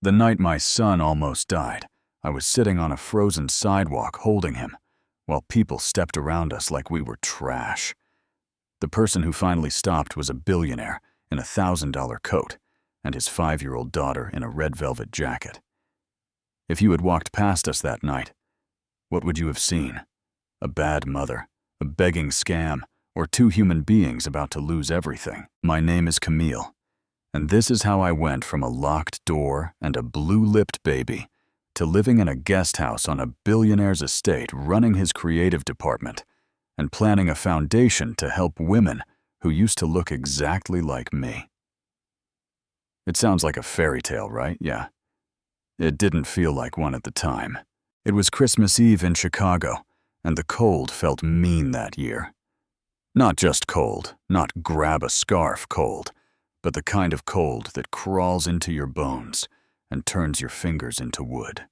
The night my son almost died, I was sitting on a frozen sidewalk holding him, while people stepped around us like we were trash. The person who finally stopped was a billionaire in a $1,000 coat and his 5-year-old daughter in a red velvet jacket. If you had walked past us that night, what would you have seen? A bad mother, a begging scam, or two human beings about to lose everything? My name is Camille, and this is how I went from a locked door and a blue-lipped baby to living in a guest house on a billionaire's estate, running his creative department, and planning a foundation to help women who used to look exactly like me. It sounds like a fairy tale, right? Yeah. It didn't feel like one at the time. It was Christmas Eve in Chicago, and the cold felt mean that year. Not just cold, not grab a scarf cold, but the kind of cold that crawls into your bones and turns your fingers into wood.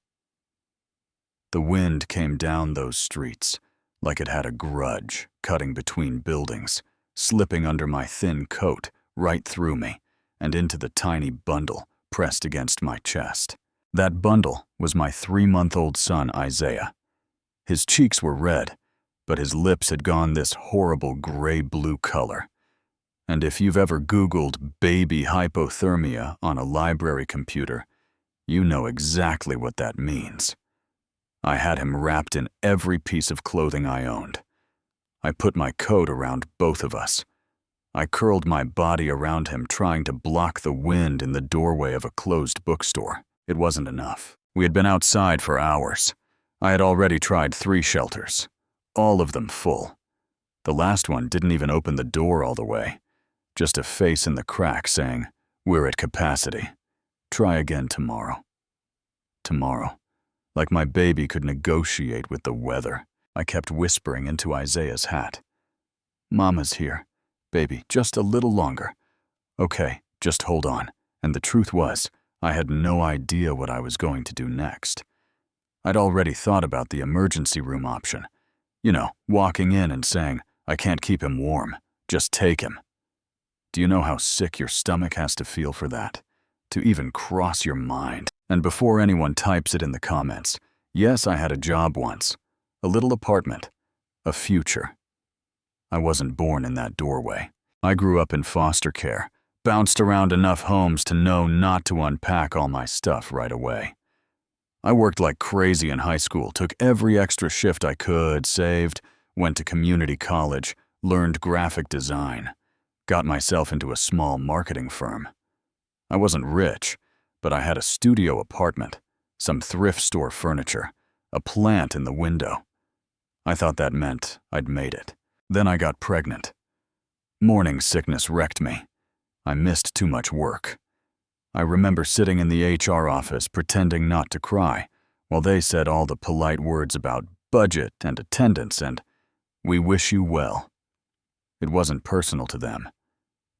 The wind came down those streets like it had a grudge, cutting between buildings, slipping under my thin coat, right through me, and into the tiny bundle pressed against my chest. That bundle was my 3-month-old son, Isaiah. His cheeks were red, but his lips had gone this horrible gray-blue color. And if you've ever Googled baby hypothermia on a library computer, you know exactly what that means. I had him wrapped in every piece of clothing I owned. I put my coat around both of us. I curled my body around him, trying to block the wind in the doorway of a closed bookstore. It wasn't enough. We had been outside for hours. I had already tried 3 shelters, all of them full. The last one didn't even open the door all the way, just a face in the crack saying, "We're at capacity. Try again tomorrow." Tomorrow. Like my baby could negotiate with the weather. I kept whispering into Isaiah's hat. "Mama's here. Baby, just a little longer. Okay, just hold on." And the truth was, I had no idea what I was going to do next. I'd already thought about the emergency room option. You know, walking in and saying, "I can't keep him warm. Just take him." Do you know how sick your stomach has to feel for that? To even cross your mind? And before anyone types it in the comments, yes, I had a job once. A little apartment. A future. I wasn't born in that doorway. I grew up in foster care, bounced around enough homes to know not to unpack all my stuff right away. I worked like crazy in high school, took every extra shift I could, saved, went to community college, learned graphic design, got myself into a small marketing firm. I wasn't rich, but I had a studio apartment, some thrift store furniture, a plant in the window. I thought that meant I'd made it. Then I got pregnant. Morning sickness wrecked me. I missed too much work. I remember sitting in the HR office pretending not to cry, while they said all the polite words about budget and attendance and, "We wish you well." It wasn't personal to them.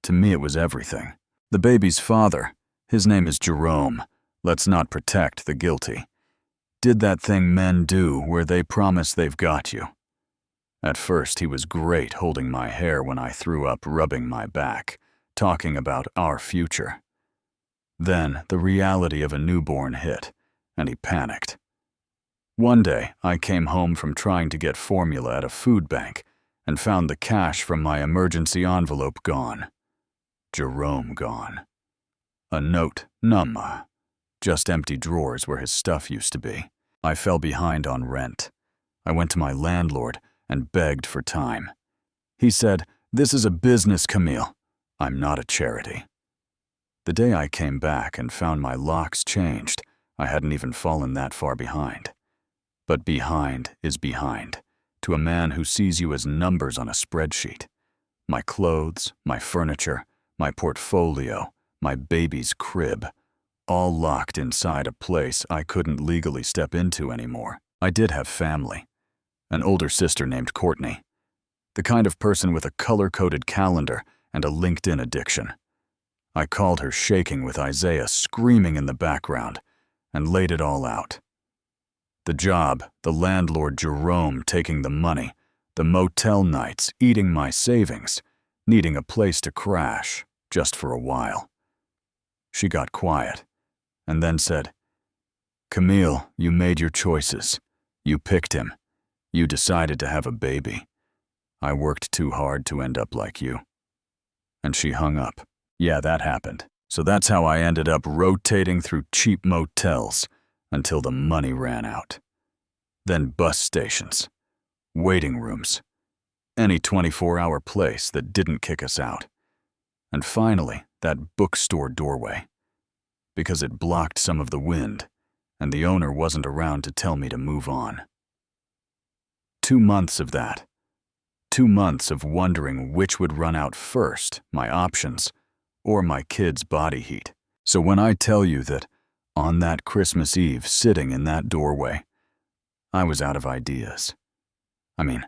To me, it was everything. The baby's father, his name is Jerome, let's not protect the guilty, did that thing men do where they promise they've got you. At first, he was great holding my hair when I threw up, rubbing my back, talking about our future. Then the reality of a newborn hit, and he panicked. One day, I came home from trying to get formula at a food bank and found the cash from my emergency envelope gone. Jerome gone. A note, none. Just empty drawers where his stuff used to be. I fell behind on rent. I went to my landlord and begged for time. He said, "This is a business, Camille. I'm not a charity." The day I came back and found my locks changed, I hadn't even fallen that far behind. But behind is behind, to a man who sees you as numbers on a spreadsheet. My clothes, my furniture, my portfolio, my baby's crib, all locked inside a place I couldn't legally step into anymore. I did have family. An older sister named Courtney. The kind of person with a color-coded calendar and a LinkedIn addiction. I called her shaking with Isaiah screaming in the background and laid it all out. The job, the landlord Jerome taking the money, the motel nights eating my savings, needing a place to crash just for a while. She got quiet, and then said, "Camille, you made your choices. You picked him. You decided to have a baby. I worked too hard to end up like you." And she hung up. Yeah, that happened. So that's how I ended up rotating through cheap motels until the money ran out. Then bus stations, waiting rooms, any 24-hour place that didn't kick us out. And finally, that bookstore doorway, because it blocked some of the wind, and the owner wasn't around to tell me to move on. 2 months of that. 2 months of wondering which would run out first, my options, or my kid's body heat. So when I tell you that on that Christmas Eve, sitting in that doorway, I was out of ideas. I mean,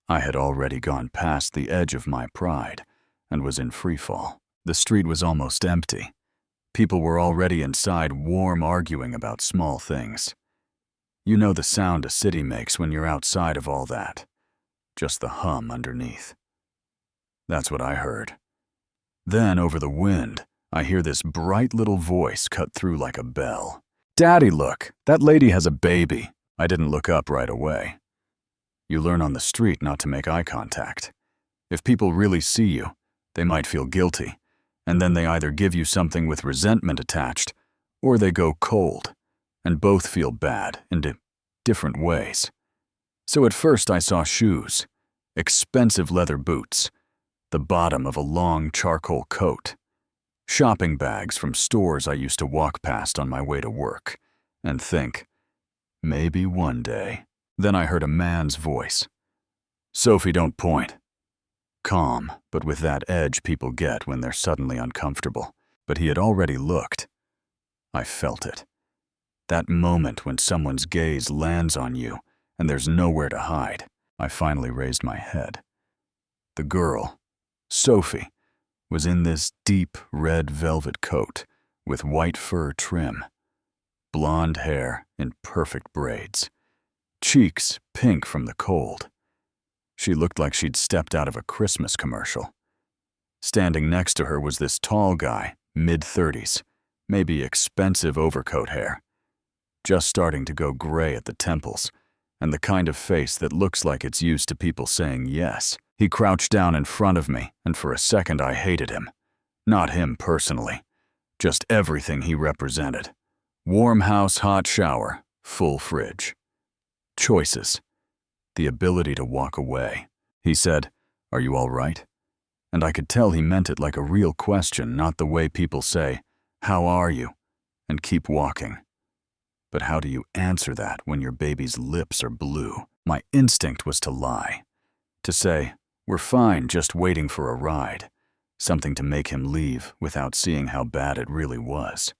I had already gone past the edge of my pride and was in freefall. The street was almost empty. People were already inside, warm, arguing about small things. You know the sound a city makes when you're outside of all that. Just the hum underneath. That's what I heard. Then, over the wind, I hear this bright little voice cut through like a bell. "Daddy, look, that lady has a baby." I didn't look up right away. You learn on the street not to make eye contact. If people really see you, they might feel guilty, and then they either give you something with resentment attached, or they go cold, and both feel bad in different ways. So at first I saw shoes, expensive leather boots, the bottom of a long charcoal coat, shopping bags from stores I used to walk past on my way to work, and think, maybe one day. Then I heard a man's voice. "Sophie, don't point." Calm, but with that edge people get when they're suddenly uncomfortable. But he had already looked. I felt it. That moment when someone's gaze lands on you and there's nowhere to hide. I finally raised my head. The girl, Sophie, was in this deep red velvet coat with white fur trim, blonde hair in perfect braids, cheeks pink from the cold. She looked like she'd stepped out of a Christmas commercial. Standing next to her was this tall guy, mid-30s, maybe expensive overcoat hair, just starting to go gray at the temples, and the kind of face that looks like it's used to people saying yes. He crouched down in front of me, and for a second I hated him. Not him personally, just everything he represented. Warm house, hot shower, full fridge. Choices. The ability to walk away. He said, "Are you all right?" And I could tell he meant it like a real question, not the way people say, "How are you?" and keep walking. But how do you answer that when your baby's lips are blue? My instinct was to lie. To say, "We're fine, just waiting for a ride." Something to make him leave without seeing how bad it really was.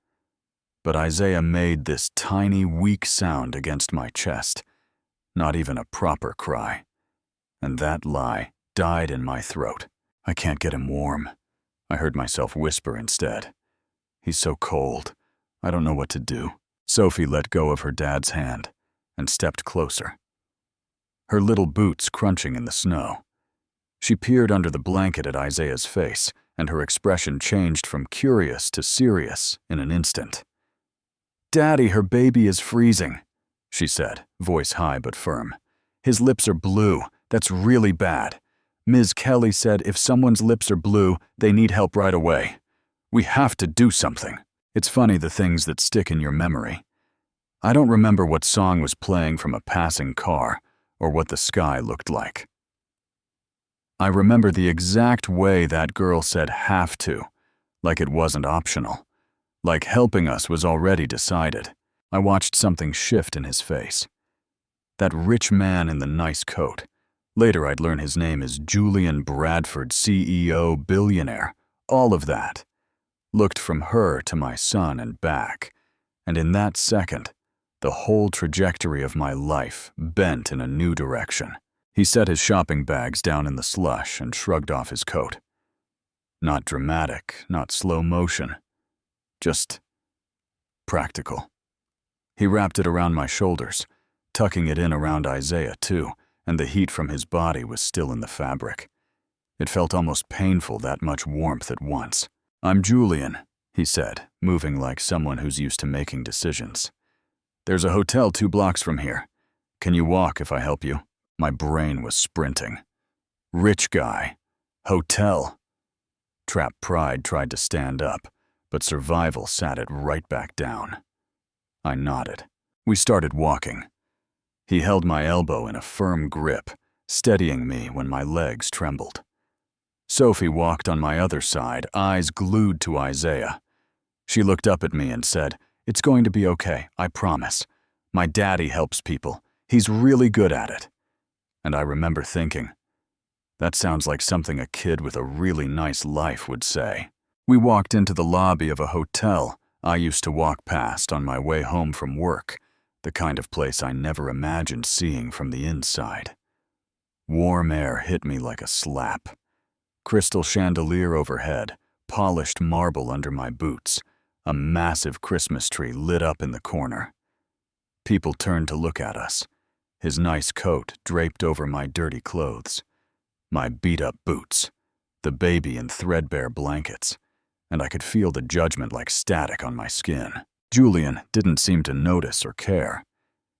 But Isaiah made this tiny, weak sound against my chest. Not even a proper cry. And that lie died in my throat. "I can't get him warm," I heard myself whisper instead. "He's so cold. I don't know what to do." Sophie let go of her dad's hand and stepped closer, her little boots crunching in the snow. She peered under the blanket at Isaiah's face, and her expression changed from curious to serious in an instant. "Daddy, her baby is freezing," she said, voice high but firm. "His lips are blue. That's really bad. Ms. Kelly said if someone's lips are blue, they need help right away. We have to do something." It's funny the things that stick in your memory. I don't remember what song was playing from a passing car or what the sky looked like. I remember the exact way that girl said "have to," like it wasn't optional, like helping us was already decided. I watched something shift in his face. That rich man in the nice coat, later I'd learn his name is Julian Bradford, CEO, billionaire, all of that, looked from her to my son and back, and in that second, the whole trajectory of my life bent in a new direction. He set his shopping bags down in the slush and shrugged off his coat. Not dramatic, not slow motion, just practical. He wrapped it around my shoulders, tucking it in around Isaiah too, and the heat from his body was still in the fabric. It felt almost painful, that much warmth at once. "I'm Julian," he said, moving like someone who's used to making decisions. There's a hotel 2 blocks from here. Can you walk if I help you? My brain was sprinting. Rich guy. Hotel. Trapped pride tried to stand up, but survival sat it right back down. I nodded. We started walking. He held my elbow in a firm grip, steadying me when my legs trembled. Sophie walked on my other side, eyes glued to Isaiah. She looked up at me and said, "It's going to be okay, I promise. My daddy helps people. He's really good at it." And I remember thinking, that sounds like something a kid with a really nice life would say. We walked into the lobby of a hotel I used to walk past on my way home from work, the kind of place I never imagined seeing from the inside. Warm air hit me like a slap. Crystal chandelier overhead, polished marble under my boots, a massive Christmas tree lit up in the corner. People turned to look at us, his nice coat draped over my dirty clothes, my beat-up boots, the baby in threadbare blankets, and I could feel the judgment like static on my skin. Julian didn't seem to notice or care.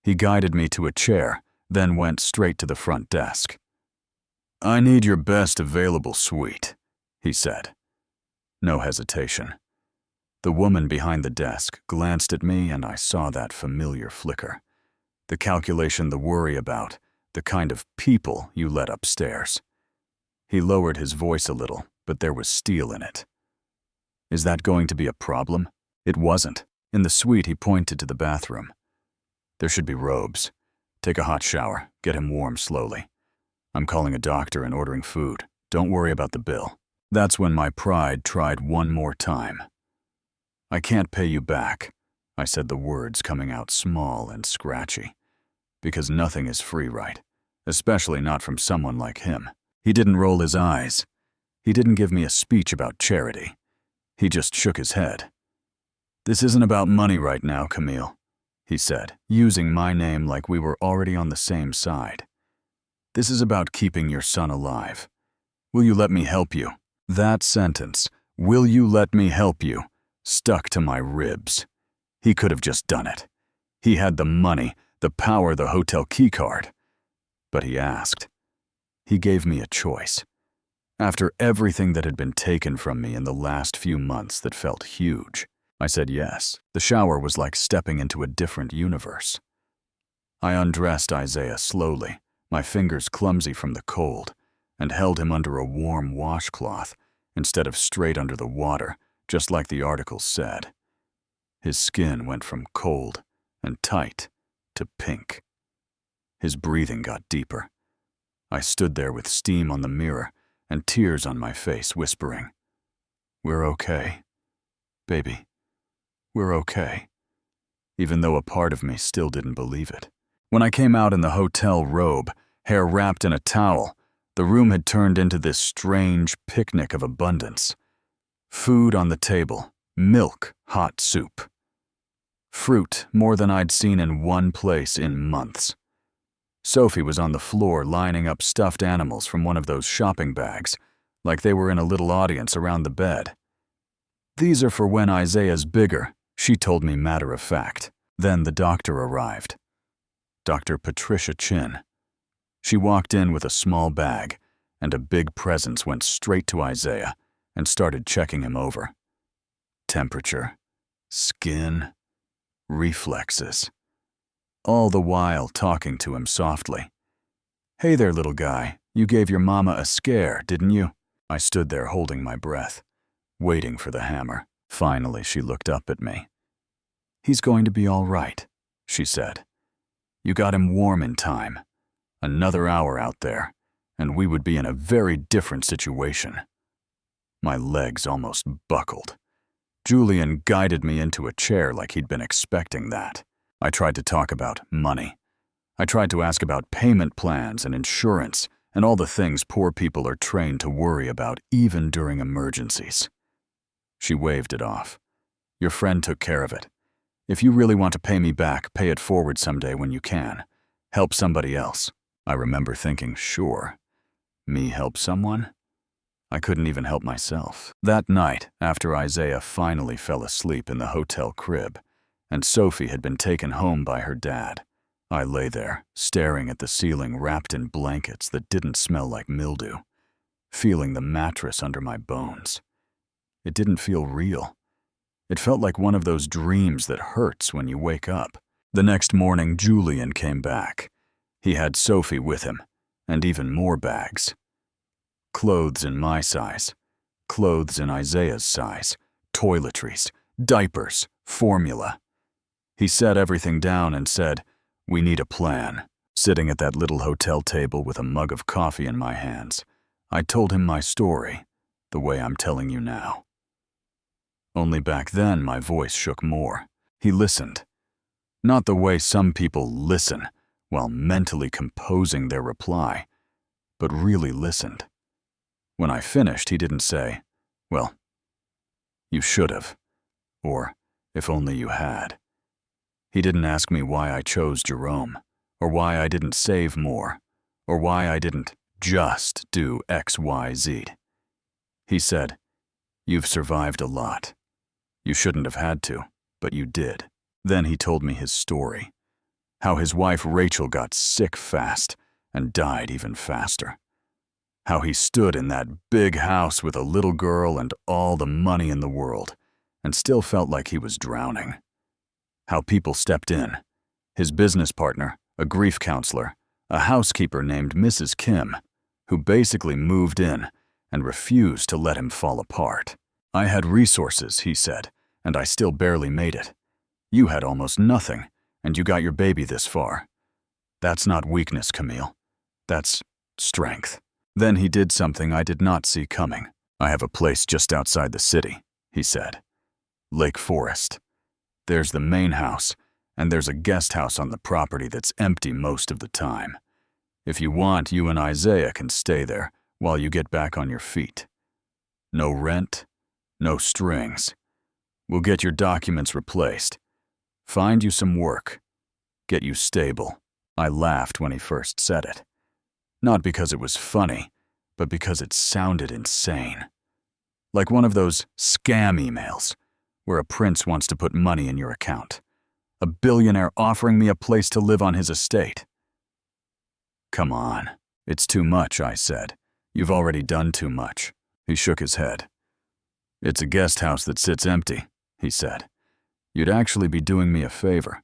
He guided me to a chair, then went straight to the front desk. "I need your best available suite," he said. No hesitation. The woman behind the desk glanced at me and I saw that familiar flicker. The calculation, the worry about, the kind of people you let upstairs. He lowered his voice a little, but there was steel in it. Is that going to be a problem? It wasn't. In the suite, he pointed to the bathroom. There should be robes. Take a hot shower. Get him warm slowly. I'm calling a doctor and ordering food. Don't worry about the bill. That's when my pride tried one more time. "I can't pay you back," I said, the words coming out small and scratchy. Because nothing is free, right? Especially not from someone like him. He didn't roll his eyes. He didn't give me a speech about charity. He just shook his head. "This isn't about money right now, Camille," he said, using my name like we were already on the same side. "This is about keeping your son alive. Will you let me help you?" That sentence, "Will you let me help you?" stuck to my ribs. He could have just done it. He had the money, the power, the hotel keycard. But he asked. He gave me a choice. After everything that had been taken from me in the last few months that felt huge, I said yes. The shower was like stepping into a different universe. I undressed Isaiah slowly, my fingers clumsy from the cold, and held him under a warm washcloth instead of straight under the water, just like the article said. His skin went from cold and tight to pink. His breathing got deeper. I stood there with steam on the mirror and tears on my face, whispering, "We're okay. Baby, we're okay," even though a part of me still didn't believe it. When I came out in the hotel robe, hair wrapped in a towel, the room had turned into this strange picnic of abundance. Food on the table, milk, hot soup. Fruit, more than I'd seen in one place in months. Sophie was on the floor lining up stuffed animals from one of those shopping bags, like they were in a little audience around the bed. "These are for when Isaiah's bigger," she told me matter of fact. Then the doctor arrived. Dr. Patricia Chin. She walked in with a small bag, and a big presence went straight to Isaiah and started checking him over. Temperature, skin, reflexes. All the while talking to him softly. "Hey there, little guy. You gave your mama a scare, didn't you?" I stood there holding my breath, waiting for the hammer. Finally, she looked up at me. "He's going to be all right," she said. "You got him warm in time. Another hour out there, and we would be in a very different situation." My legs almost buckled. Julian guided me into a chair like he'd been expecting that. I tried to talk about money. I tried to ask about payment plans and insurance and all the things poor people are trained to worry about even during emergencies. She waved it off. "Your friend took care of it. If you really want to pay me back, pay it forward someday when you can. Help somebody else." I remember thinking, sure. Me help someone? I couldn't even help myself. That night, after Isaiah finally fell asleep in the hotel crib, and Sophie had been taken home by her dad, I lay there, staring at the ceiling wrapped in blankets that didn't smell like mildew, feeling the mattress under my bones. It didn't feel real. It felt like one of those dreams that hurts when you wake up. The next morning, Julian came back. He had Sophie with him, and even more bags. Clothes in my size, clothes in Isaiah's size, toiletries, diapers, formula. He set everything down and said, "We need a plan." Sitting at that little hotel table with a mug of coffee in my hands, I told him my story, the way I'm telling you now. Only back then my voice shook more. He listened. Not the way some people listen while mentally composing their reply, but really listened. When I finished, he didn't say, "Well, you should have," or "if only you had." He didn't ask me why I chose Jerome, or why I didn't save more, or why I didn't just do X, Y, Z. He said, "You've survived a lot. You shouldn't have had to, but you did." Then he told me his story, how his wife Rachel got sick fast and died even faster. How he stood in that big house with a little girl and all the money in the world and still felt like he was drowning. How people stepped in. His business partner, a grief counselor, a housekeeper named Mrs. Kim, who basically moved in and refused to let him fall apart. "I had resources," he said, "and I still barely made it. You had almost nothing, and you got your baby this far. That's not weakness, Camille. That's strength." Then he did something I did not see coming. "I have a place just outside the city," he said. "Lake Forest. There's the main house, and there's a guest house on the property that's empty most of the time. If you want, you and Isaiah can stay there while you get back on your feet. No rent, no strings. We'll get your documents replaced. Find you some work. Get you stable." I laughed when he first said it. Not because it was funny, but because it sounded insane. Like one of those scam emails, where a prince wants to put money in your account. A billionaire offering me a place to live on his estate. "Come on, it's too much," I said. "You've already done too much." He shook his head. "It's a guest house that sits empty," he said. "You'd actually be doing me a favor.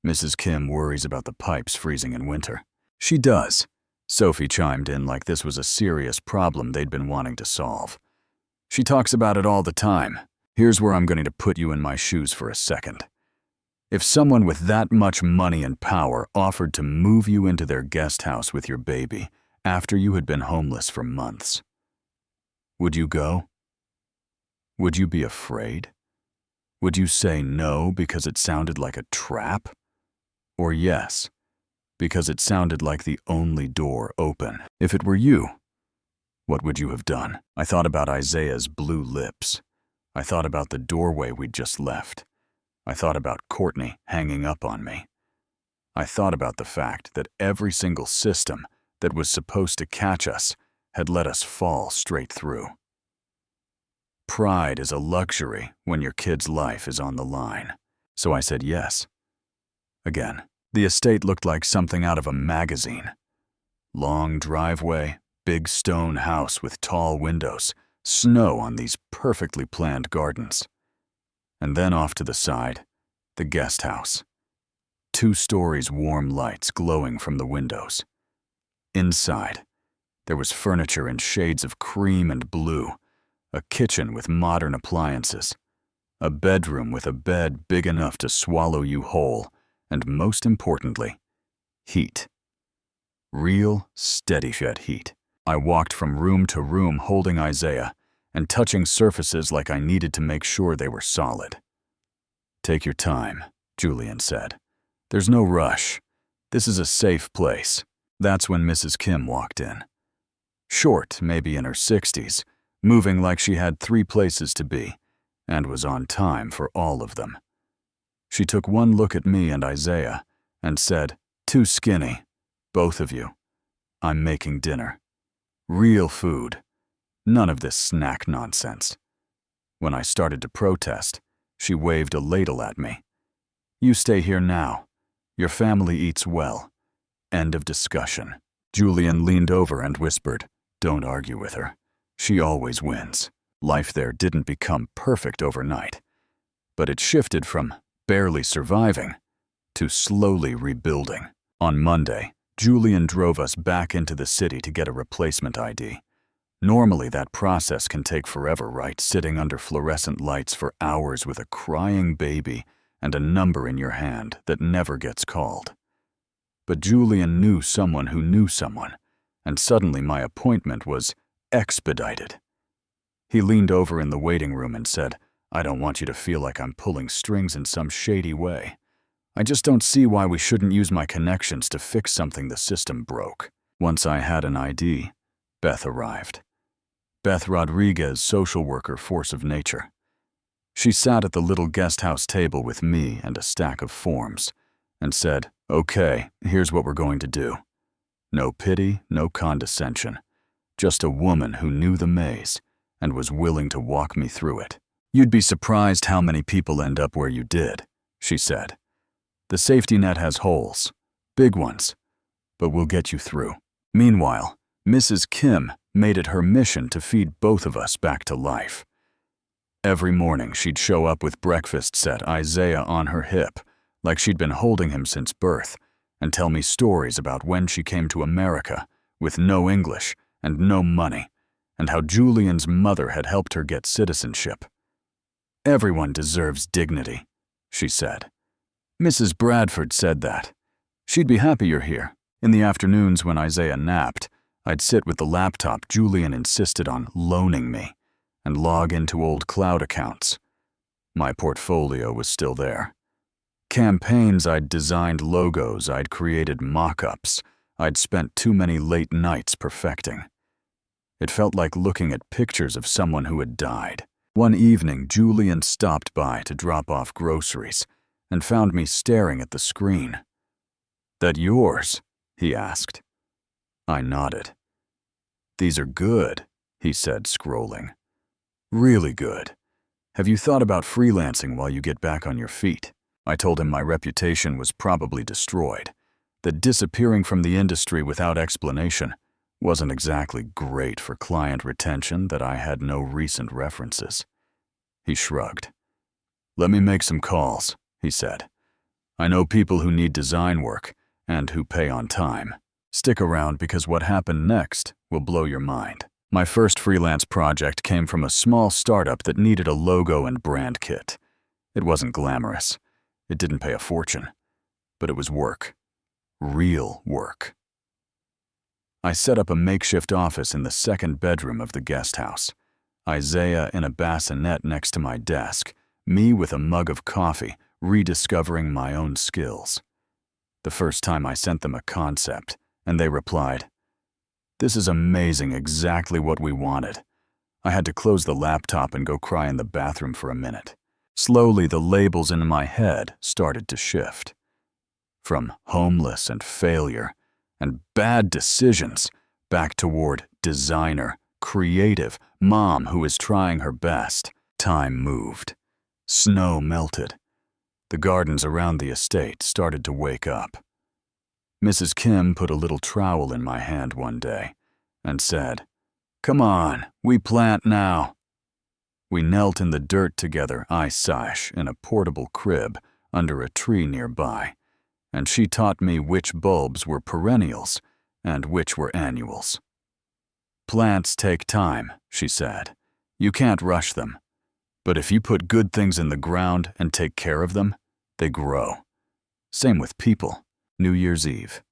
Mrs. Kim worries about the pipes freezing in winter." "She does," Sophie chimed in like this was a serious problem they'd been wanting to solve. "She talks about it all the time. Here's where I'm going to put you in my shoes for a second. If someone with that much money and power offered to move you into their guest house with your baby after you had been homeless for months, would you go? Would you be afraid? Would you say no because it sounded like a trap? Or yes, because it sounded like the only door open? If it were you, what would you have done?" I thought about Isaiah's blue lips. I thought about the doorway we'd just left. I thought about Courtney hanging up on me. I thought about the fact that every single system that was supposed to catch us had let us fall straight through. Pride is a luxury when your kid's life is on the line. So I said yes. Again, the estate looked like something out of a magazine. Long driveway, big stone house with tall windows, snow on these perfectly planned gardens. And then off to the side, the guest house. 2 stories, warm lights glowing from the windows. Inside, there was furniture in shades of cream and blue, a kitchen with modern appliances, a bedroom with a bed big enough to swallow you whole, and most importantly, heat. Real, steady-shed heat. I walked from room to room holding Isaiah and touching surfaces like I needed to make sure they were solid. "Take your time," Julian said. "There's no rush. This is a safe place." That's when Mrs. Kim walked in. Short, maybe in her 60s, moving like she had 3 places to be, and was on time for all of them. She took one look at me and Isaiah and said, "Too skinny, both of you. I'm making dinner. Real food. None of this snack nonsense. When I started to protest, she waved a ladle at me. You stay here now. Your family eats well. End of discussion. Julian leaned over and whispered, "Don't argue with her. She always wins." Life there didn't become perfect overnight, but it shifted from barely surviving to slowly rebuilding. On Monday, Julian drove us back into the city to get a replacement ID. Normally that process can take forever, right? Sitting under fluorescent lights for hours with a crying baby and a number in your hand that never gets called. But Julian knew someone who knew someone, and suddenly my appointment was expedited. He leaned over in the waiting room and said, "I don't want you to feel like I'm pulling strings in some shady way. I just don't see why we shouldn't use my connections to fix something the system broke." Once I had an ID, Beth arrived. Beth Rodriguez, social worker, force of nature. She sat at the little guest house table with me and a stack of forms and said, "Okay, here's what we're going to do. No pity, no condescension. Just a woman who knew the maze and was willing to walk me through it. You'd be surprised how many people end up where you did," she said. "The safety net has holes, big ones, but we'll get you through." Meanwhile, Mrs. Kim made it her mission to feed both of us back to life. Every morning she'd show up with breakfast set Isaiah on her hip, like she'd been holding him since birth, and tell me stories about when she came to America with no English and no money, and how Julian's mother had helped her get citizenship. "Everyone deserves dignity," she said. Mrs. Bradford said that. She'd be happy you're here. In the afternoons when Isaiah napped, I'd sit with the laptop Julian insisted on loaning me and log into old cloud accounts. My portfolio was still there. Campaigns I'd designed, logos I'd created, mock-ups I'd spent too many late nights perfecting. It felt like looking at pictures of someone who had died. One evening, Julian stopped by to drop off groceries and found me staring at the screen. "That yours?" he asked. I nodded. "These are good," he said, scrolling. "Really good. Have you thought about freelancing while you get back on your feet?" I told him my reputation was probably destroyed, that disappearing from the industry without explanation wasn't exactly great for client retention, that I had no recent references. He shrugged. "Let me make some calls," he said. "I know people who need design work and who pay on time. Stick around because what happened next will blow your mind." My first freelance project came from a small startup that needed a logo and brand kit. It wasn't glamorous. It didn't pay a fortune. But it was work. Real work. I set up a makeshift office in the second bedroom of the guest house. Isaiah in a bassinet next to my desk, me with a mug of coffee, rediscovering my own skills. The first time I sent them a concept, and they replied, "This is amazing, exactly what we wanted." I had to close the laptop and go cry in the bathroom for a minute. Slowly, the labels in my head started to shift. From homeless and failure and bad decisions back toward designer, creative, mom who is trying her best. Time moved. Snow melted. The gardens around the estate started to wake up. Mrs. Kim put a little trowel in my hand one day and said, "Come on, we plant now." We knelt in the dirt together, I sash in a portable crib under a tree nearby, and she taught me which bulbs were perennials and which were annuals. "Plants take time," she said. "You can't rush them. But if you put good things in the ground and take care of them, they grow." Same with people. New Year's Eve.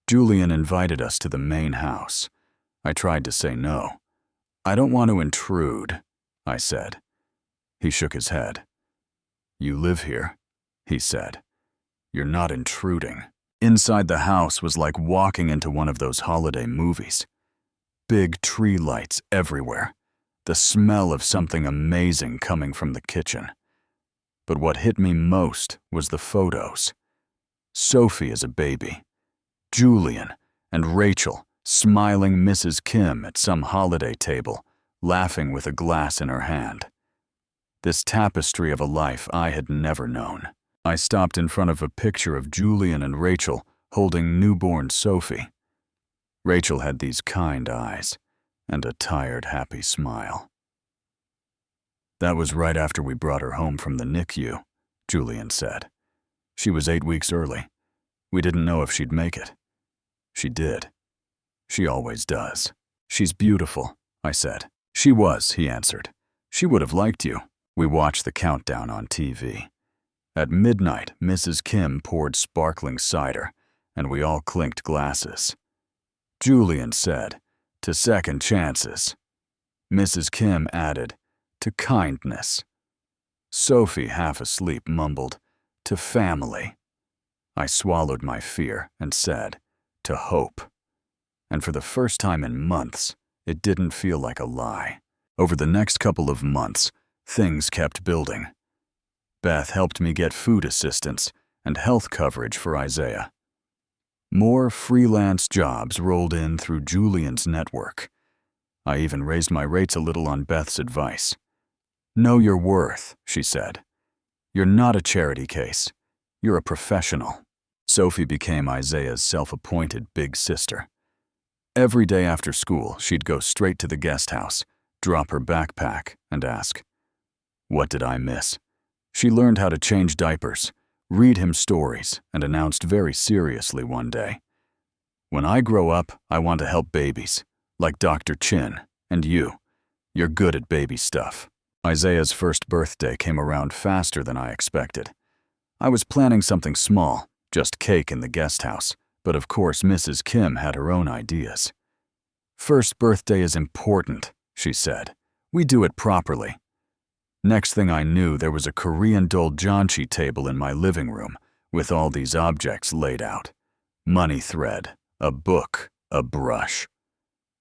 Julian invited us to the main house. I tried to say no. "I don't want to intrude," I said. He shook his head. "You live here," he said. "You're not intruding." Inside the house was like walking into one of those holiday movies. Big tree lights everywhere. The smell of something amazing coming from the kitchen. But what hit me most was the photos. Sophie as a baby. Julian and Rachel smiling Mrs. Kim at some holiday table, laughing with a glass in her hand. This tapestry of a life I had never known. I stopped in front of a picture of Julian and Rachel holding newborn Sophie. Rachel had these kind eyes and a tired, happy smile. "That was right after we brought her home from the NICU," Julian said. "She was 8 weeks early. We didn't know if she'd make it. She did. She always does." "She's beautiful," I said. "She was," he answered. "She would have liked you." We watched the countdown on TV. At midnight, Mrs. Kim poured sparkling cider, and we all clinked glasses. Julian said, "To second chances." Mrs. Kim added, "To kindness." Sophie, half asleep, mumbled, "To family." I swallowed my fear and said, "To hope." And for the first time in months, it didn't feel like a lie. Over the next couple of months, things kept building. Beth helped me get food assistance and health coverage for Isaiah. More freelance jobs rolled in through Julian's network. I even raised my rates a little on Beth's advice. "Know your worth," she said. "You're not a charity case. You're a professional." Sophie became Isaiah's self-appointed big sister. Every day after school, she'd go straight to the guest house, drop her backpack, and ask, "What did I miss?" She learned how to change diapers, read him stories, and announced very seriously one day, "When I grow up, I want to help babies, like Dr. Chin, and you. You're good at baby stuff." Isaiah's first birthday came around faster than I expected. I was planning something small, just cake in the guest house, but of course Mrs. Kim had her own ideas. "First birthday is important," she said. "We do it properly." Next thing I knew, there was a Korean doljanchi table in my living room with all these objects laid out. Money thread, a book, a brush.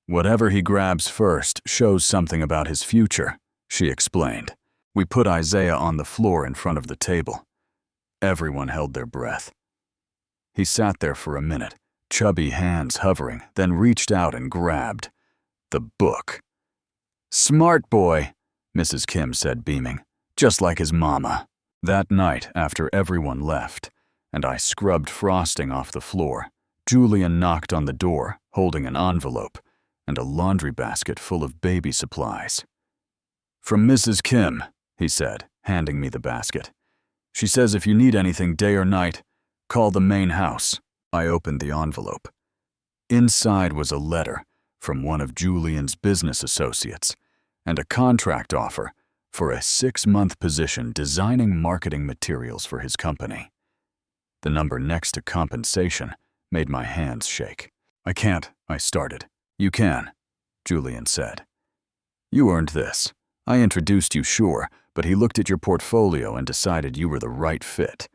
"Whatever he grabs first shows something about his future," she explained. We put Isaiah on the floor in front of the table. Everyone held their breath. He sat there for a minute, chubby hands hovering, then reached out and grabbed the book. "Smart boy," Mrs. Kim said, beaming, "just like his mama." That night, after everyone left, and I scrubbed frosting off the floor, Julian knocked on the door, holding an envelope and a laundry basket full of baby supplies. "From Mrs. Kim," he said, handing me the basket. "She says if you need anything day or night, call the main house." I opened the envelope. Inside was a letter from one of Julian's business associates and a contract offer for a 6-month position designing marketing materials for his company. The number next to compensation made my hands shake. "I can't," I started. "You can," Julian said. "You earned this. I introduced you, sure, but he looked at your portfolio and decided you were the right fit.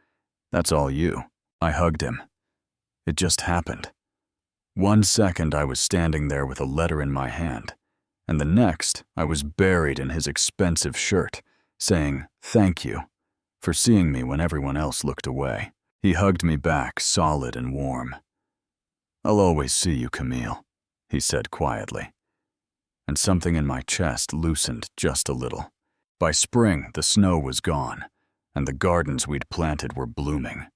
That's all you." I hugged him. It just happened. 1 second I was standing there with a letter in my hand, and the next I was buried in his expensive shirt, saying thank you for seeing me when everyone else looked away. He hugged me back, solid and warm. "I'll always see you, Camille," he said quietly. And something in my chest loosened just a little. By spring, the snow was gone, and the gardens we'd planted were blooming.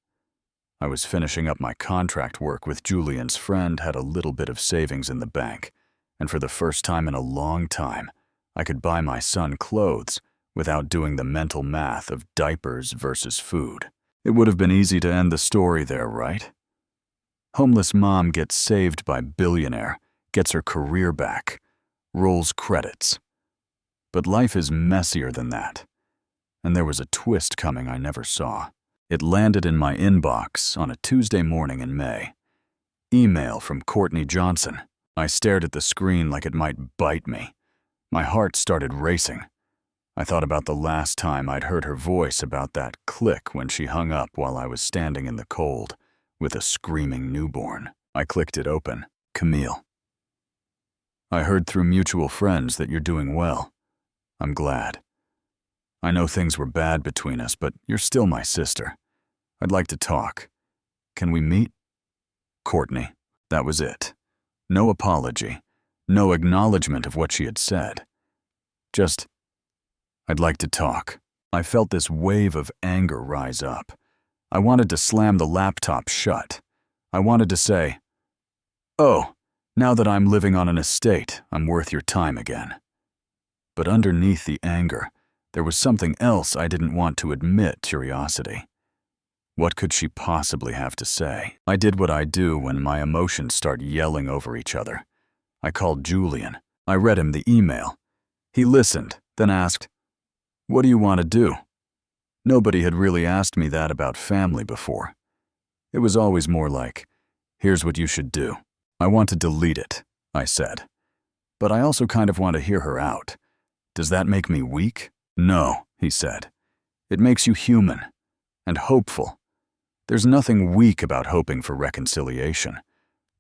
I was finishing up my contract work with Julian's friend, had a little bit of savings in the bank, and for the first time in a long time, I could buy my son clothes without doing the mental math of diapers versus food. It would have been easy to end the story there, right? Homeless mom gets saved by billionaire, gets her career back, rolls credits. But life is messier than that, and there was a twist coming I never saw. It landed in my inbox on a Tuesday morning in May. Email from Courtney Johnson. I stared at the screen like it might bite me. My heart started racing. I thought about the last time I'd heard her voice, about that click when she hung up while I was standing in the cold with a screaming newborn. I clicked it open. "Camille, I heard through mutual friends that you're doing well. I'm glad. I know things were bad between us, but you're still my sister. I'd like to talk. Can we meet? Courtney." That was it. No apology, no acknowledgement of what she had said. Just, "I'd like to talk." I felt this wave of anger rise up. I wanted to slam the laptop shut. I wanted to say, "Oh, now that I'm living on an estate, I'm worth your time again." But underneath the anger, there was something else I didn't want to admit: curiosity. What could she possibly have to say? I did what I do when my emotions start yelling over each other. I called Julian. I read him the email. He listened, then asked, "What do you want to do?" Nobody had really asked me that about family before. It was always more like, "Here's what you should do." "I want to delete it," I said. "But I also kind of want to hear her out. Does that make me weak?" "No," he said. "It makes you human and hopeful. There's nothing weak about hoping for reconciliation.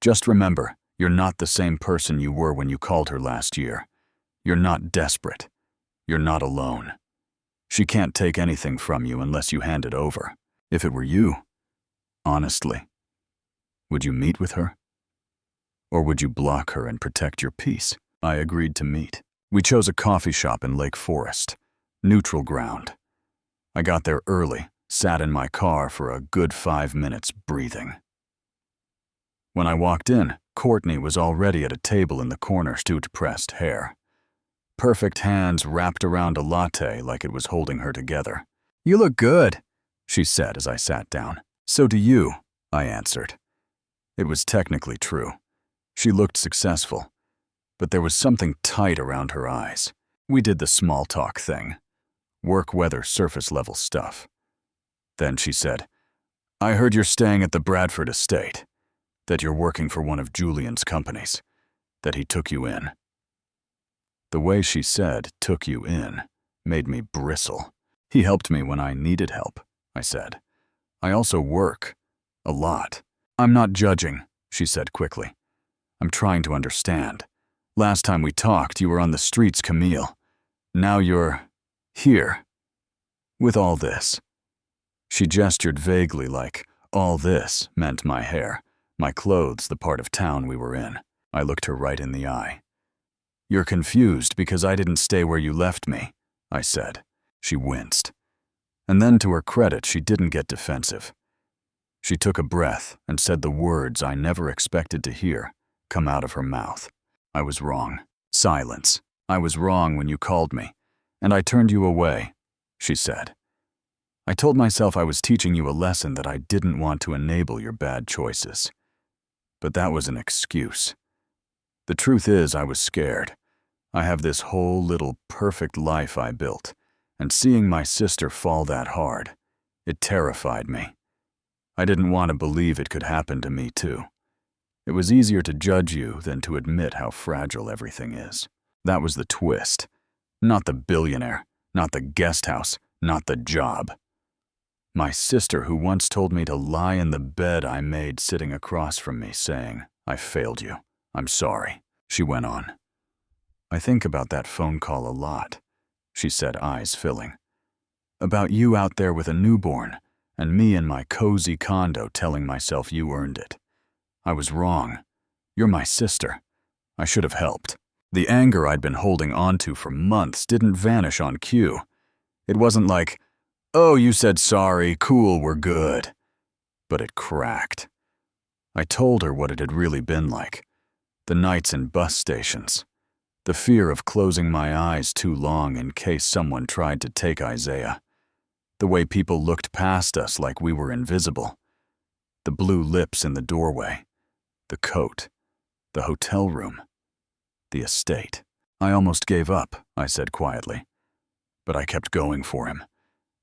Just remember, you're not the same person you were when you called her last year. You're not desperate. You're not alone. She can't take anything from you unless you hand it over. If it were you, honestly, would you meet with her? Or would you block her and protect your peace?" I agreed to meet. We chose a coffee shop in Lake Forest, neutral ground. I got there early, sat in my car for a good 5 minutes breathing. When I walked in, Courtney was already at a table in the corner, stewed-pressed hair. Perfect hands wrapped around a latte like it was holding her together. "You look good," she said as I sat down. "So do you," I answered. It was technically true. She looked successful, but there was something tight around her eyes. We did the small talk thing, work weather surface level stuff. Then she said, "I heard you're staying at the Bradford estate, that you're working for one of Julian's companies, that he took you in." The way she said "took you in" made me bristle. "He helped me when I needed help," I said. "I also work. A lot." "I'm not judging," she said quickly. "I'm trying to understand. Last time we talked, you were on the streets, Camille. Now you're here. With all this." She gestured vaguely like all this meant my hair, my clothes, the part of town we were in. I looked her right in the eye. "You're confused because I didn't stay where you left me," I said. She winced. And then, to her credit, she didn't get defensive. She took a breath and said the words I never expected to hear come out of her mouth. "I was wrong." Silence. "I was wrong when you called me, and I turned you away," she said. "I told myself I was teaching you a lesson, that I didn't want to enable your bad choices. But that was an excuse. The truth is, I was scared. I have this whole little perfect life I built, and seeing my sister fall that hard, it terrified me. I didn't want to believe it could happen to me too. It was easier to judge you than to admit how fragile everything is." That was the twist. Not the billionaire, not the guest house, not the job. My sister, who once told me to lie in the bed I made sitting across from me, saying, "I failed you. I'm sorry." She went on. "I think about that phone call a lot," she said, eyes filling. "About you out there with a newborn, and me in my cozy condo telling myself you earned it. I was wrong. You're my sister. I should have helped." The anger I'd been holding onto for months didn't vanish on cue. It wasn't like, "Oh, you said sorry, cool, we're good." But it cracked. I told her what it had really been like. The nights in bus stations. The fear of closing my eyes too long in case someone tried to take Isaiah. The way people looked past us like we were invisible. The blue lips in the doorway. The coat. The hotel room. The estate. "I almost gave up," I said quietly. But I kept going for him.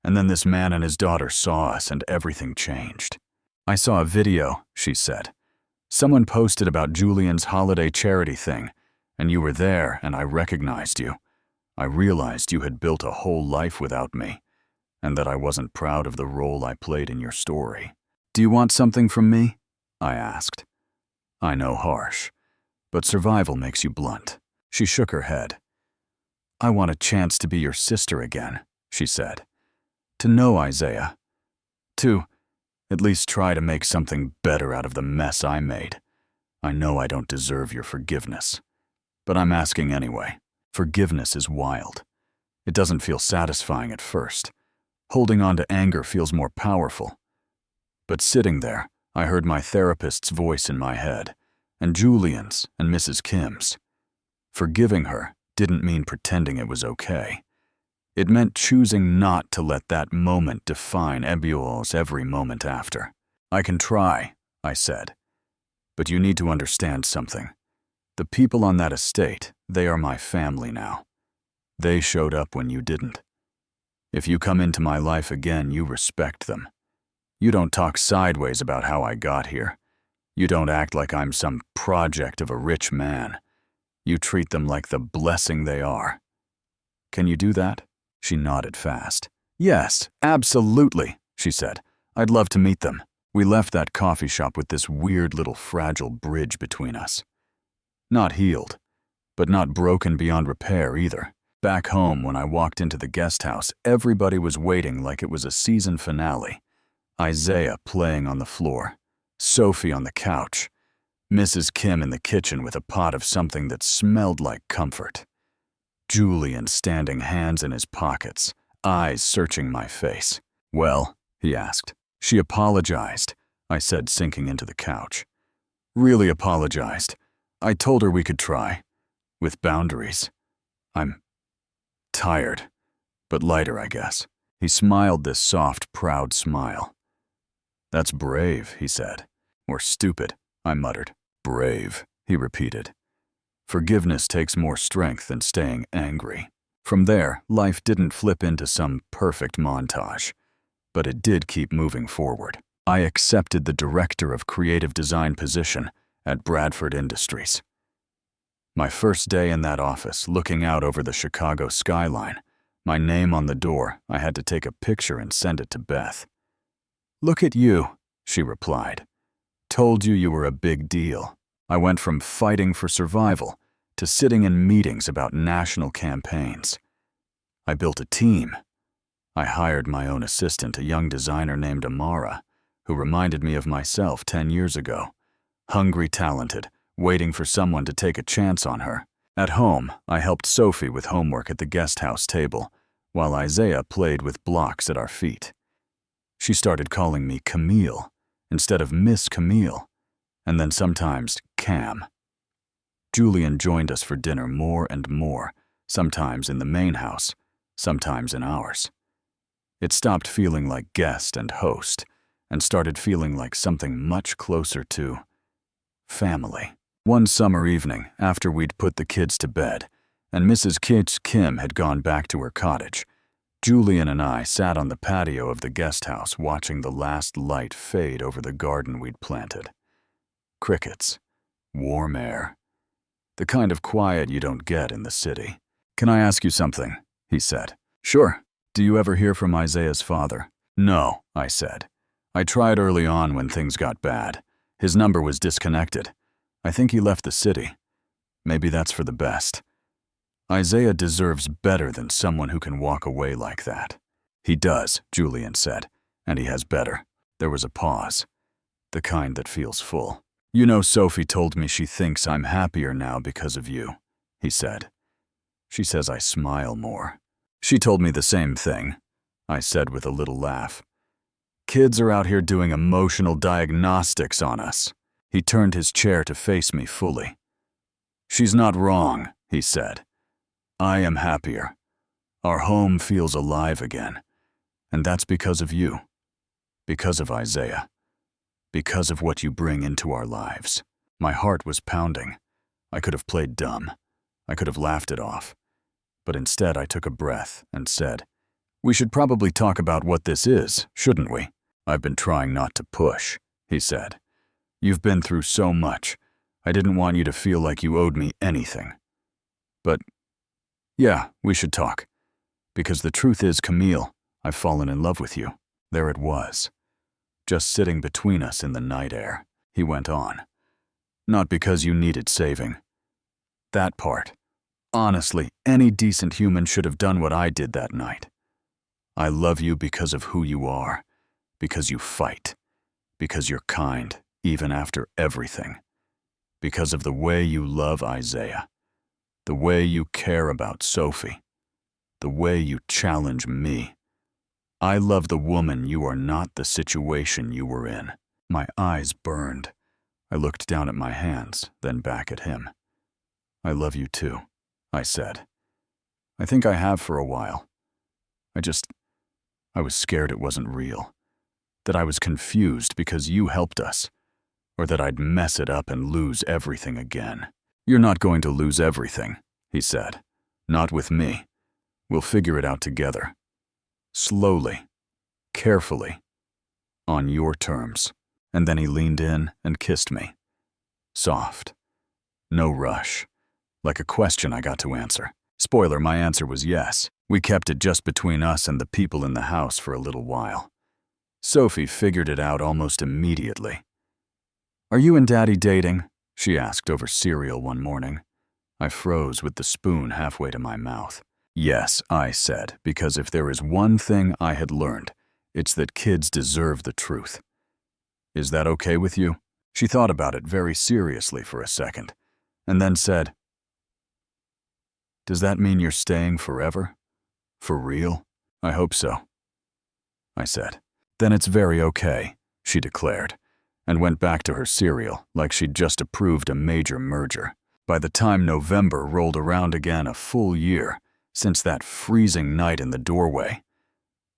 And then this man and his daughter saw us, and everything changed. "I saw a video," she said. "Someone posted about Julian's holiday charity thing, and you were there, and I recognized you. I realized you had built a whole life without me, and that I wasn't proud of the role I played in your story." "Do you want something from me?" I asked. I know, harsh, but survival makes you blunt. She shook her head. "I want a chance to be your sister again," she said. "To know Isaiah. To at least try to make something better out of the mess I made. I know I don't deserve your forgiveness, but I'm asking anyway. Forgiveness is wild. It doesn't feel satisfying at first. Holding on to anger feels more powerful. But sitting there, I heard my therapist's voice in my head, and Julian's and Mrs. Kim's. Forgiving her didn't mean pretending it was okay. It meant choosing not to let that moment define Ebuol's every moment after. I can try, I said. But you need to understand something. The people on that estate, they are my family now. They showed up when you didn't. If you come into my life again, you respect them. You don't talk sideways about how I got here. You don't act like I'm some project of a rich man. You treat them like the blessing they are. Can you do that? She nodded fast. Yes, absolutely, she said. I'd love to meet them. We left that coffee shop with this weird little fragile bridge between us. Not healed, but not broken beyond repair either. Back home, when I walked into the guest house, everybody was waiting like it was a season finale. Isaiah playing on the floor, Sophie on the couch, Mrs. Kim in the kitchen with a pot of something that smelled like comfort, Julian standing hands in his pockets, eyes searching my face. Well, he asked. She apologized, I said, sinking into the couch. Really apologized. I told her we could try. With boundaries. I'm tired, but lighter, I guess. He smiled this soft, proud smile. That's brave, he said. Or stupid, I muttered. Brave, he repeated. Forgiveness takes more strength than staying angry. From there, life didn't flip into some perfect montage, but it did keep moving forward. I accepted the director of creative design position at Bradford Industries. My first day in that office, looking out over the Chicago skyline, my name on the door, I had to take a picture and send it to Beth. Look at you, she replied. Told you were a big deal. I went from fighting for survival to sitting in meetings about national campaigns. I built a team. I hired my own assistant, a young designer named Amara, who reminded me of myself 10 years ago. Hungry, talented, waiting for someone to take a chance on her. At home, I helped Sophie with homework at the guest house table, while Isaiah played with blocks at our feet. She started calling me Camille instead of Miss Camille, and then sometimes Cam. Julian joined us for dinner more and more, sometimes in the main house, sometimes in ours. It stopped feeling like guest and host, and started feeling like something much closer to family. One summer evening, after we'd put the kids to bed, and Mrs. Kim had gone back to her cottage, Julian and I sat on the patio of the guest house watching the last light fade over the garden we'd planted. Crickets, warm air, the kind of quiet you don't get in the city. Can I ask you something? He said. Sure. Do you ever hear from Isaiah's father? No, I said. I tried early on when things got bad. His number was disconnected. I think he left the city. Maybe that's for the best. Isaiah deserves better than someone who can walk away like that. He does, Julian said, and he has better. There was a pause, the kind that feels full. You know, Sophie told me she thinks I'm happier now because of you, he said. She says I smile more. She told me the same thing, I said with a little laugh. Kids are out here doing emotional diagnostics on us. He turned his chair to face me fully. She's not wrong, he said. I am happier. Our home feels alive again. And that's because of you. Because of Isaiah. Because of what you bring into our lives. My heart was pounding. I could have played dumb. I could have laughed it off. But instead I took a breath and said, we should probably talk about what this is, shouldn't we? I've been trying not to push, he said. You've been through so much. I didn't want you to feel like you owed me anything. But, yeah, we should talk. Because the truth is, Camille, I've fallen in love with you. There it was. Just sitting between us in the night air, he went on. Not because you needed saving. That part. Honestly, any decent human should have done what I did that night. I love you because of who you are, because you fight, because you're kind, even after everything, Because of the way you love Isaiah, the way you care about Sophie, the way you challenge me. I love the woman you are, not the situation you were in." My eyes burned. I looked down at my hands, then back at him. "I love you too," I said. "I think I have for a while. I was scared it wasn't real, that I was confused because you helped us, or that I'd mess it up and lose everything again." "You're not going to lose everything," he said. "Not with me. We'll figure it out together. Slowly, carefully, on your terms." And then he leaned in and kissed me. Soft. No rush. Like a question I got to answer. Spoiler, my answer was yes. We kept it just between us and the people in the house for a little while. Sophie figured it out almost immediately. "Are you and Daddy dating?" she asked over cereal one morning. I froze with the spoon halfway to my mouth. "Yes," I said, because if there is one thing I had learned, it's that kids deserve the truth. "Is that okay with you?" She thought about it very seriously for a second, and then said, "Does that mean you're staying forever? For real?" "I hope so," I said. "Then it's very okay," she declared, and went back to her cereal like she'd just approved a major merger. By the time November rolled around again, a full year since that freezing night in the doorway,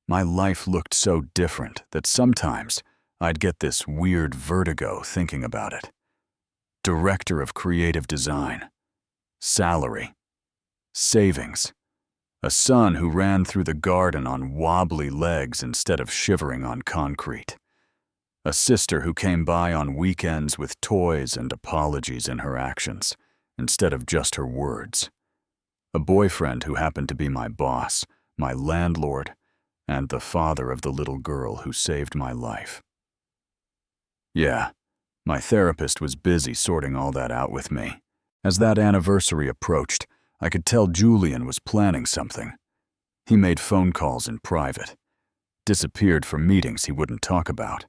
my life looked so different that sometimes I'd get this weird vertigo thinking about it. Director of creative design, salary, savings, a son who ran through the garden on wobbly legs instead of shivering on concrete, a sister who came by on weekends with toys and apologies in her actions instead of just her words, a boyfriend who happened to be my boss, my landlord, and the father of the little girl who saved my life. Yeah, my therapist was busy sorting all that out with me. As that anniversary approached, I could tell Julian was planning something. He made phone calls in private, disappeared for meetings he wouldn't talk about.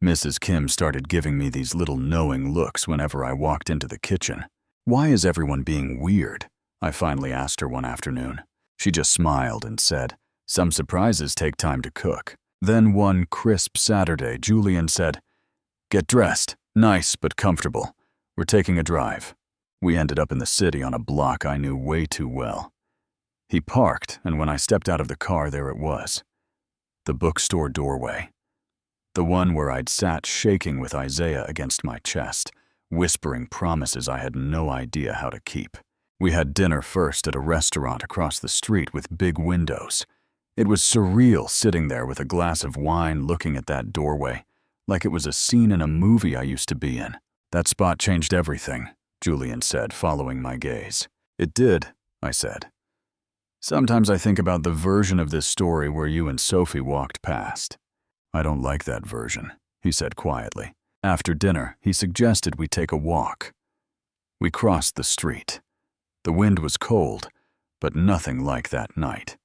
Mrs. Kim started giving me these little knowing looks whenever I walked into the kitchen. "Why is everyone being weird?" I finally asked her one afternoon. She just smiled and said, "Some surprises take time to cook." Then one crisp Saturday, Julian said, "Get dressed, nice but comfortable. We're taking a drive." We ended up in the city on a block I knew way too well. He parked, and when I stepped out of the car, there it was. The bookstore doorway. The one where I'd sat shaking with Isaiah against my chest, whispering promises I had no idea how to keep. We had dinner first at a restaurant across the street with big windows. It was surreal sitting there with a glass of wine looking at that doorway, like it was a scene in a movie I used to be in. "That spot changed everything," Julian said, following my gaze. "It did," I said. "Sometimes I think about the version of this story where you and Sophie walked past." "I don't like that version," he said quietly. After dinner, he suggested we take a walk. We crossed the street. The wind was cold, but nothing like that night.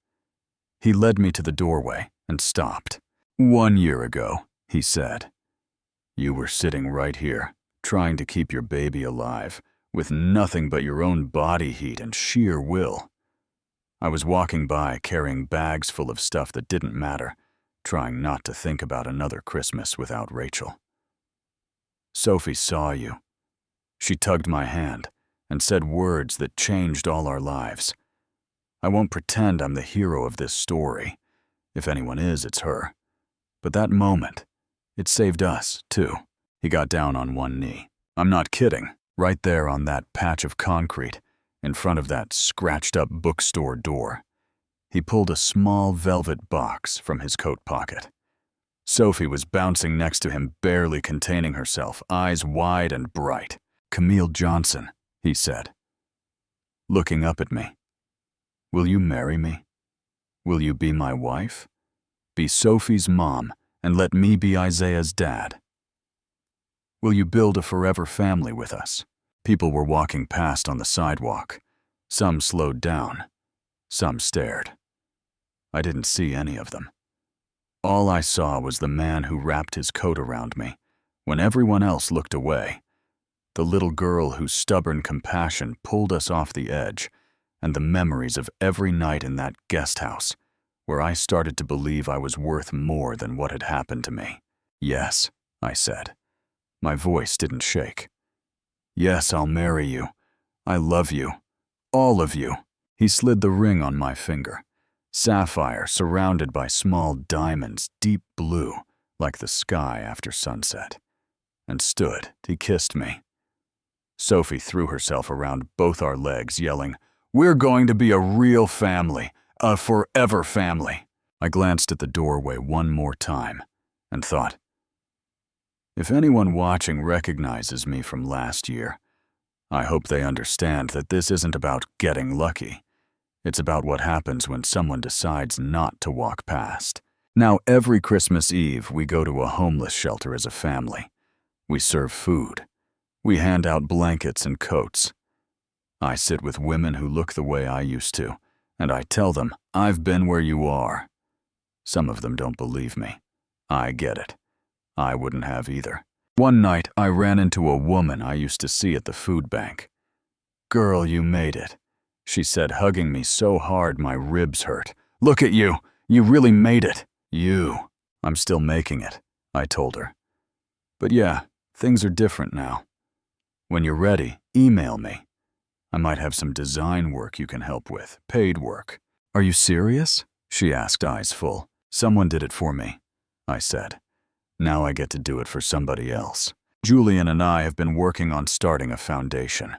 He led me to the doorway and stopped. "1 year ago," he said, "you were sitting right here, trying to keep your baby alive, with nothing but your own body heat and sheer will. I was walking by carrying bags full of stuff that didn't matter, trying not to think about another Christmas without Rachel. Sophie saw you. She tugged my hand and said words that changed all our lives. I won't pretend I'm the hero of this story. If anyone is, it's her. But that moment, it saved us, too." He got down on one knee. "I'm not kidding. Right there on that patch of concrete, in front of that scratched-up bookstore door." He pulled a small velvet box from his coat pocket. Sophie was bouncing next to him, barely containing herself, eyes wide and bright. "Camille Johnson," he said, looking up at me. "Will you marry me? Will you be my wife? Be Sophie's mom and let me be Isaiah's dad? Will you build a forever family with us?" People were walking past on the sidewalk. Some slowed down. Some stared. I didn't see any of them. All I saw was the man who wrapped his coat around me when everyone else looked away, The little girl whose stubborn compassion pulled us off the edge, and the memories of every night in that guest house, where I started to believe I was worth more than what had happened to me. "Yes," I said. My voice didn't shake. "Yes, I'll marry you. I love you. All of you." He slid the ring on my finger, sapphire surrounded by small diamonds, deep blue, like the sky after sunset, and stood. He kissed me. Sophie threw herself around both our legs, yelling, "We're going to be a real family, a forever family." I glanced at the doorway one more time and thought, if anyone watching recognizes me from last year, I hope they understand that this isn't about getting lucky. It's about what happens when someone decides not to walk past. Now, every Christmas Eve, we go to a homeless shelter as a family. We serve food. We hand out blankets and coats. I sit with women who look the way I used to, and I tell them, I've been where you are. Some of them don't believe me. I get it. I wouldn't have either. One night, I ran into a woman I used to see at the food bank. "Girl, you made it," she said, hugging me so hard my ribs hurt. "Look at you. You really made it. You." "I'm still making it," I told her. "But yeah, things are different now. When you're ready, email me. I might have some design work you can help with, paid work." "Are you serious?" she asked, eyes full. "Someone did it for me," I said. "Now I get to do it for somebody else." Julian and I have been working on starting a foundation.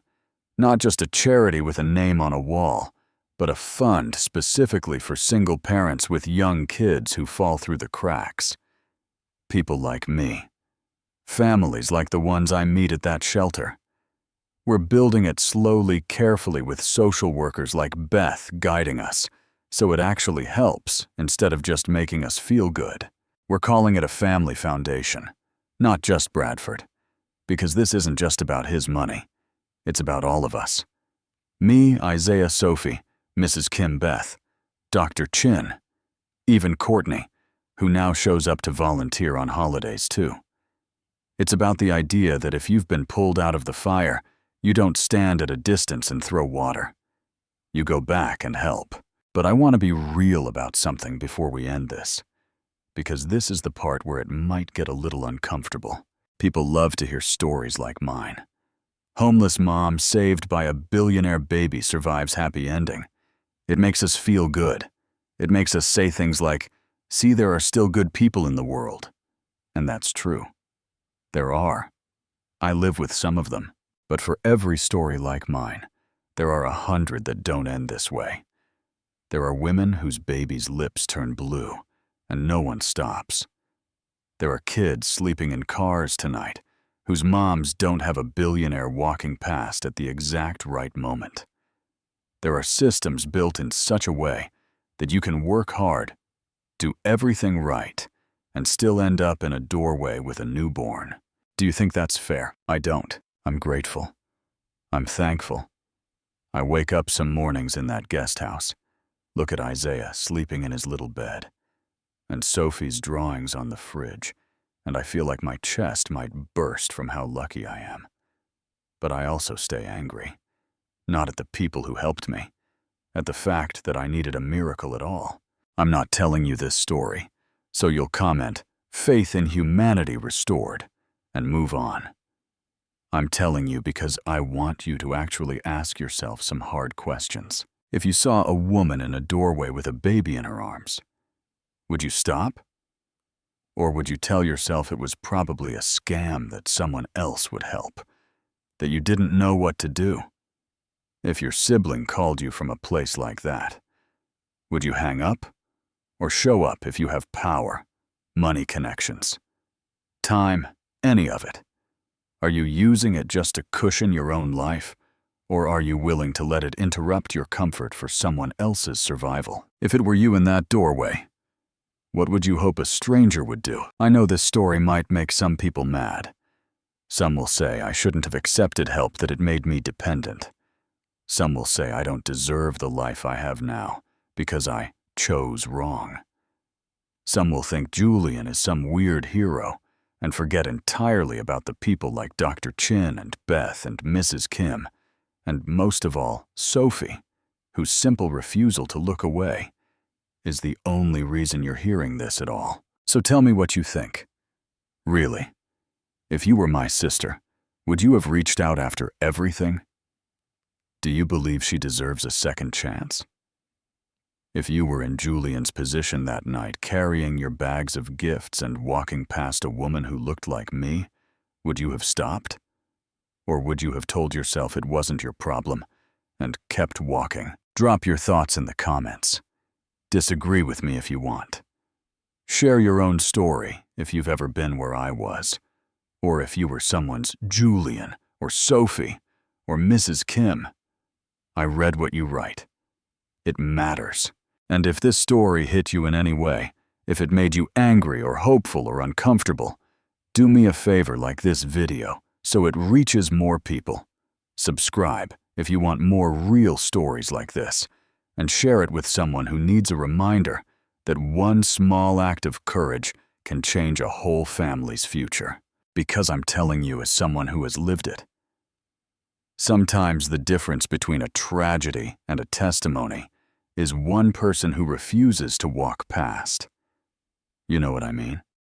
Not just a charity with a name on a wall, but a fund specifically for single parents with young kids who fall through the cracks. People like me. Families like the ones I meet at that shelter. We're building it slowly, carefully with social workers like Beth guiding us, so it actually helps instead of just making us feel good. We're calling it a family foundation, not just Bradford, because this isn't just about his money. It's about all of us. Me, Isaiah, Sophie, Mrs. Kim Beth, Dr. Chin, even Courtney, who now shows up to volunteer on holidays too. It's about the idea that if you've been pulled out of the fire, you don't stand at a distance and throw water. You go back and help. But I want to be real about something before we end this, because this is the part where it might get a little uncomfortable. People love to hear stories like mine. Homeless mom saved by a billionaire baby survives happy ending. It makes us feel good. It makes us say things like, "See, there are still good people in the world." And that's true. There are. I live with some of them. But for every story like mine, there are 100 that don't end this way. There are women whose babies' lips turn blue, and no one stops. There are kids sleeping in cars tonight, whose moms don't have a billionaire walking past at the exact right moment. There are systems built in such a way that you can work hard, do everything right, and still end up in a doorway with a newborn. Do you think that's fair? I don't. I'm grateful. I'm thankful. I wake up some mornings in that guest house, look at Isaiah sleeping in his little bed, and Sophie's drawings on the fridge, and I feel like my chest might burst from how lucky I am. But I also stay angry, not at the people who helped me, at the fact that I needed a miracle at all. I'm not telling you this story, so you'll comment, "Faith in humanity restored," and move on. I'm telling you because I want you to actually ask yourself some hard questions. If you saw a woman in a doorway with a baby in her arms, would you stop? Or would you tell yourself it was probably a scam, that someone else would help, that you didn't know what to do? If your sibling called you from a place like that, would you hang up? Or show up if you have power, money connections, time, any of it? Are you using it just to cushion your own life? Or are you willing to let it interrupt your comfort for someone else's survival? If it were you in that doorway, what would you hope a stranger would do? I know this story might make some people mad. Some will say I shouldn't have accepted help, that it made me dependent. Some will say I don't deserve the life I have now because I chose wrong. Some will think Julian is some weird hero, and forget entirely about the people like Dr. Chin and Beth and Mrs. Kim, and most of all, Sophie, whose simple refusal to look away is the only reason you're hearing this at all. So tell me what you think. Really, if you were my sister, would you have reached out after everything? Do you believe she deserves a second chance? If you were in Julian's position that night, carrying your bags of gifts and walking past a woman who looked like me, would you have stopped? Or would you have told yourself it wasn't your problem and kept walking? Drop your thoughts in the comments. Disagree with me if you want. Share your own story if you've ever been where I was, or if you were someone's Julian or Sophie or Mrs. Kim. I read what you write. It matters. And if this story hit you in any way, if it made you angry or hopeful or uncomfortable, do me a favor like this video so it reaches more people. Subscribe if you want more real stories like this, and share it with someone who needs a reminder that one small act of courage can change a whole family's future. Because I'm telling you as someone who has lived it. Sometimes the difference between a tragedy and a testimony is one person who refuses to walk past. You know what I mean?